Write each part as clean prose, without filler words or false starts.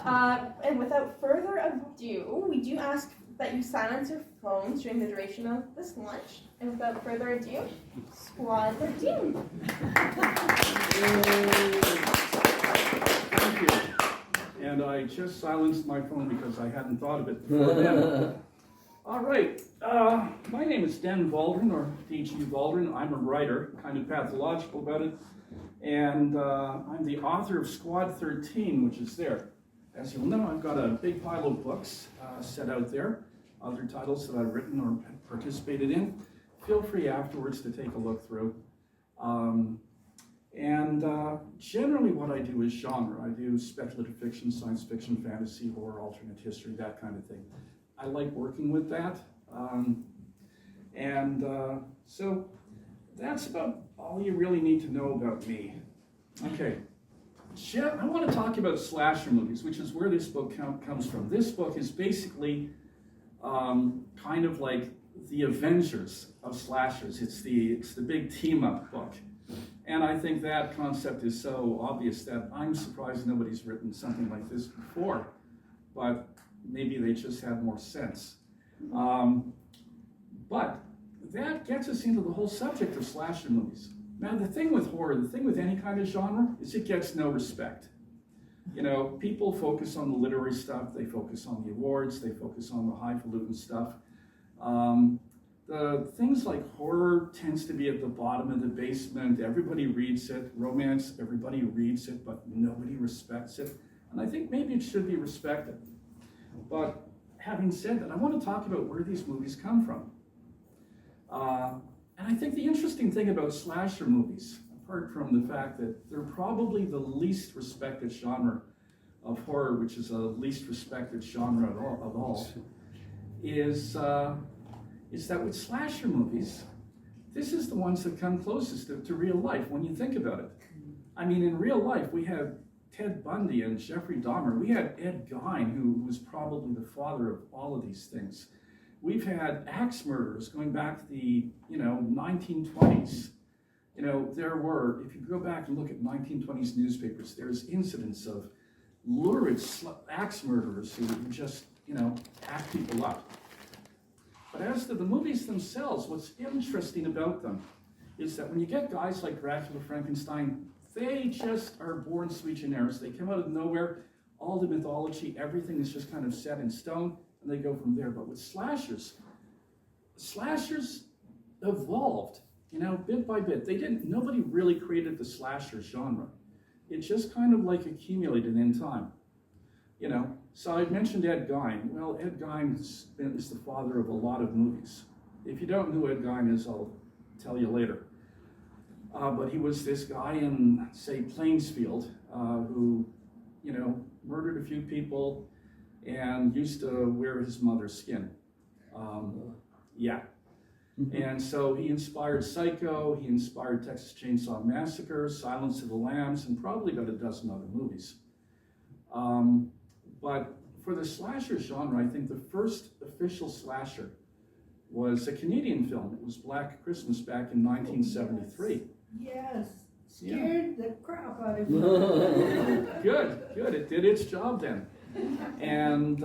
And without further ado, we do ask that you silence your phones during the duration of this lunch. And without further ado, Squad 13. Thank you. And I just silenced my phone because I hadn't thought of it before then. All right. My name is Dan Valdron, or D.G. Valdron. I'm a writer, kind of pathological about it. And I'm the author of Squad 13, which is there. As you'll know, I've got a big pile of books set out there, other titles that I've written or participated in. Feel free afterwards to take a look through. Generally what I do is genre. I do speculative fiction, science fiction, fantasy, horror, alternate history, that kind of thing. I like working with that. So that's about all you really need to know about me. Okay. I want to talk about slasher movies, which is where this book comes from. This book is basically kind of like the Avengers of slashers. It's the big team-up book. And I think that concept is so obvious that I'm surprised nobody's written something like this before. But maybe they just had more sense. But that gets us into the whole subject of slasher movies. Now, the thing with horror, the thing with any kind of genre, is it gets no respect. You know, people focus on the literary stuff, they focus on the awards, they focus on the highfalutin stuff. The things like horror tends to be at the bottom of the basement. Everybody reads it. Romance, everybody reads it, but nobody respects it. And I think maybe it should be respected. But having said that, I want to talk about where these movies come from. And I think the interesting thing about slasher movies, apart from the fact that they're probably the least respected genre of horror, which is a least respected genre of all, is that with slasher movies, this is the ones that come closest to real life when you think about it. I mean, in real life, we had Ted Bundy and Jeffrey Dahmer. We had Ed Gein, who was probably the father of all of these things. We've had axe murderers going back to the 1920s. There were, if you go back and look at 1920s newspapers, there's incidents of lurid axe murderers who just, hack people up. But as to the movies themselves, what's interesting about them is that when you get guys like Dracula, Frankenstein, they just are born sui generis. They come out of nowhere. All the mythology, everything is just kind of set in stone, and they go from there. But with slashers evolved, bit by bit. Nobody really created the slasher genre. It just kind of like accumulated in time. So I mentioned Ed Gein. Well, Ed Gein is the father of a lot of movies. If you don't know who Ed Gein is, I'll tell you later. But he was this guy in, say, Plainsfield, who, murdered a few people and used to wear his mother's skin. And so he inspired Psycho, he inspired Texas Chainsaw Massacre, Silence of the Lambs, and probably about a dozen other movies. But for the slasher genre, I think the first official slasher was a Canadian film. It was Black Christmas back in 1973. Yes, scared the crap out of me. me. Good. It did its job then. And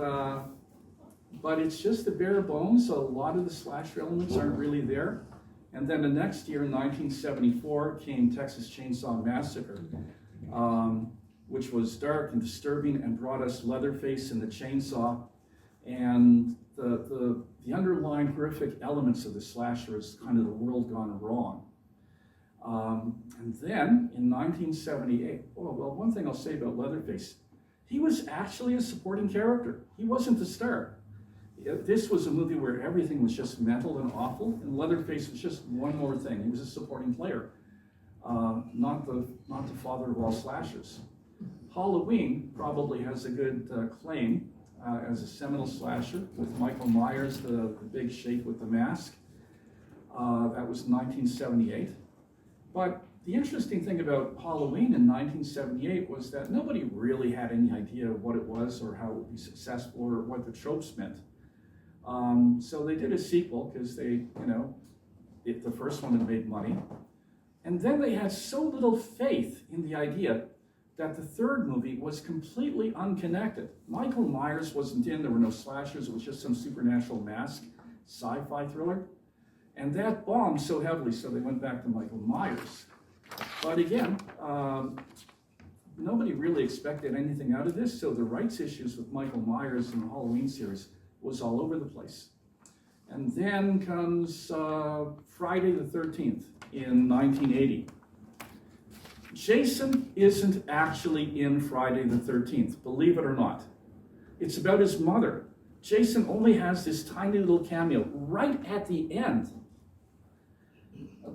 but it's just the bare bones, so a lot of the slasher elements aren't really there. And then the next year, in 1974, came Texas Chainsaw Massacre, which was dark and disturbing and brought us Leatherface and the chainsaw. And the underlying horrific elements of the slasher is kind of the world gone wrong. And then in 1978, well, one thing I'll say about Leatherface, he was actually a supporting character. He wasn't the star. This was a movie where everything was just mental and awful, and Leatherface was just one more thing. He was a supporting player, not the father of all slashers. Halloween probably has a good claim as a seminal slasher with Michael Myers, the big shape with the mask. That was 1978. But the interesting thing about Halloween in 1978 was that nobody really had any idea of what it was or how it would be successful or what the tropes meant. So they did a sequel because the first one had made money. And then they had so little faith in the idea that the third movie was completely unconnected. Michael Myers wasn't in, there were no slashers, it was just some supernatural mask, sci-fi thriller. And that bombed so heavily, so they went back to Michael Myers. But again, nobody really expected anything out of this, so the rights issues with Michael Myers in the Halloween series was all over the place. And then comes Friday the 13th in 1980. Jason isn't actually in Friday the 13th, believe it or not. It's about his mother. Jason only has this tiny little cameo right at the end.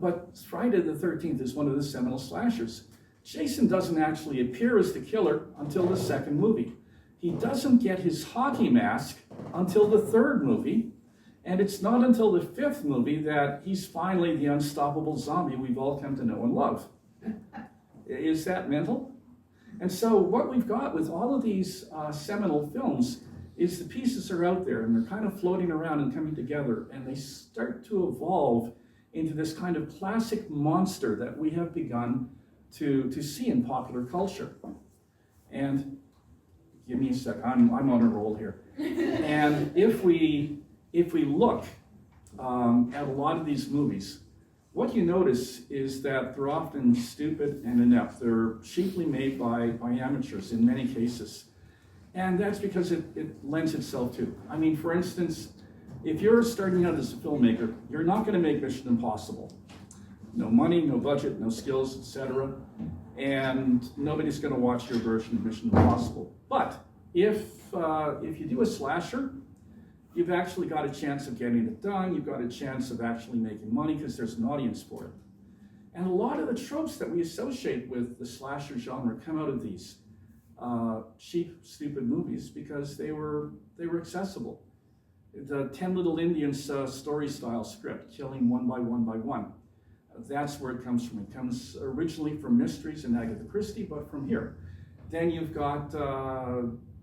But Friday the 13th is one of the seminal slashers. Jason doesn't actually appear as the killer until the second movie. He doesn't get his hockey mask until the third movie, and it's not until the fifth movie that he's finally the unstoppable zombie we've all come to know and love. Is that mental? And so what we've got with all of these seminal films is the pieces are out there, and they're kind of floating around and coming together, and they start to evolve into this kind of classic monster that we have begun to see in popular culture. And give me a sec, I'm on a roll here. And if we look at a lot of these movies, what you notice is that they're often stupid and inept. They're cheaply made by amateurs in many cases. And that's because it lends itself to. I mean, for instance, if you're starting out as a filmmaker, you're not going to make Mission Impossible. No money, no budget, no skills, etc. And nobody's going to watch your version of Mission Impossible. But if you do a slasher, you've actually got a chance of getting it done. You've got a chance of actually making money because there's an audience for it. And a lot of the tropes that we associate with the slasher genre come out of these cheap, stupid movies because they were accessible. The 10 Little Indians story style script, killing one by one by one. That's where it comes from. It comes originally from Mysteries and Agatha Christie, but from here. Then you've got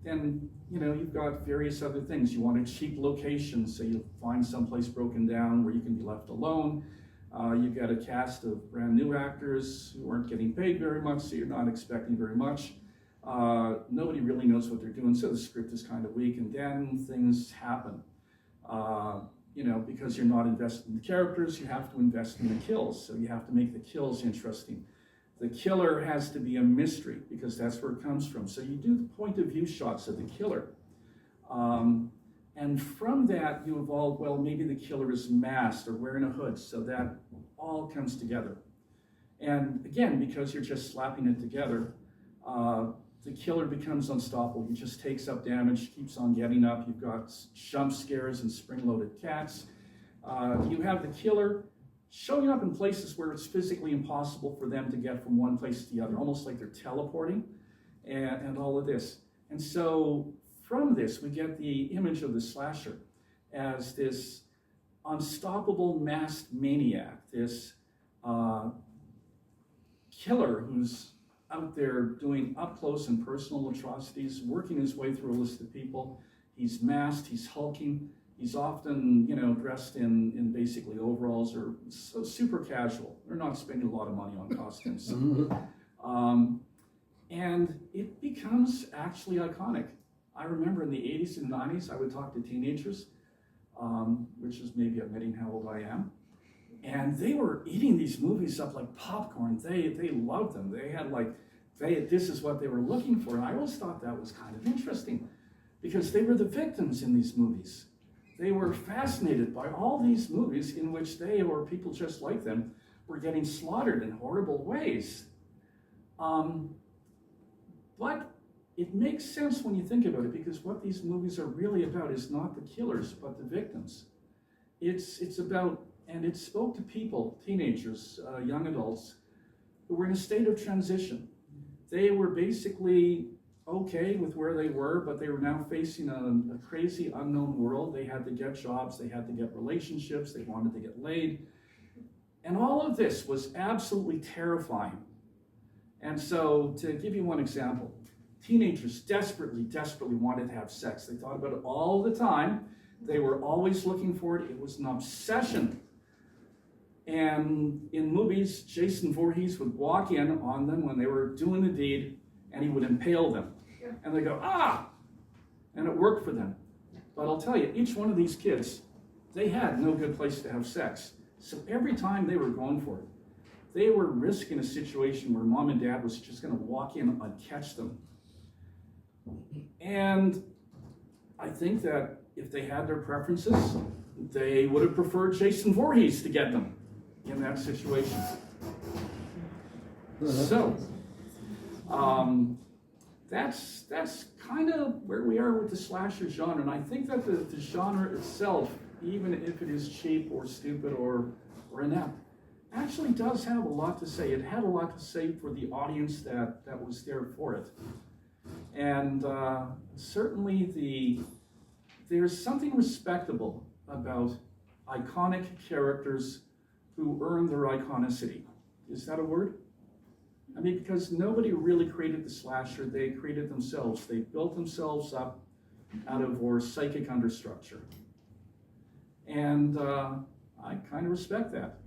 you've got various other things. You want a cheap location, so you find someplace broken down where you can be left alone. You get a cast of brand new actors who aren't getting paid very much, so you're not expecting very much. Nobody really knows what they're doing, so the script is kind of weak, and then things happen. Because you're not invested in the characters, you have to invest in the kills, so you have to make the kills interesting. The killer has to be a mystery because that's where it comes from. So you do the point of view shots of the killer. And from that you evolve, well, maybe the killer is masked or wearing a hood, so that all comes together. And again, because you're just slapping it together, the killer becomes unstoppable. He just takes up damage, keeps on getting up. You've got jump scares and spring-loaded cats. You have the killer showing up in places where it's physically impossible for them to get from one place to the other, almost like they're teleporting, and all of this. And so from this, we get the image of the slasher as this unstoppable masked maniac, this killer who's out there doing up-close and personal atrocities, working his way through a list of people. He's masked, he's hulking, he's often, dressed in basically overalls or so super casual. They're not spending a lot of money on costumes. And it becomes actually iconic. I remember in the 80s and 90s, I would talk to teenagers, which is maybe admitting how old I am. And they were eating these movies up like popcorn. They loved them. They had this is what they were looking for. And I always thought that was kind of interesting because they were the victims in these movies. They were fascinated by all these movies in which they, or people just like them, were getting slaughtered in horrible ways. But it makes sense when you think about it because what these movies are really about is not the killers, but the victims. It's about, and it spoke to people, teenagers, young adults, who were in a state of transition. They were basically okay with where they were, but they were now facing a crazy unknown world. They had to get jobs, they had to get relationships, they wanted to get laid. And all of this was absolutely terrifying. And so, to give you one example, teenagers desperately wanted to have sex. They thought about it all the time. They were always looking for it. It was an obsession. And in movies, Jason Voorhees would walk in on them when they were doing the deed and he would impale them. And they go, ah! And it worked for them. But I'll tell you, each one of these kids, they had no good place to have sex. So every time they were going for it, they were risking a situation where mom and dad was just going to walk in and catch them. And I think that if they had their preferences, they would have preferred Jason Voorhees to get them in that situation. So, that's kind of where we are with the slasher genre. And I think that the genre itself, even if it is cheap or stupid or inept, actually does have a lot to say. It had a lot to say for the audience that was there for it. And certainly there's something respectable about iconic characters who earn their iconicity. Is that a word? I mean, because nobody really created the slasher, they created themselves. They built themselves up out of our psychic understructure. And I kind of respect that.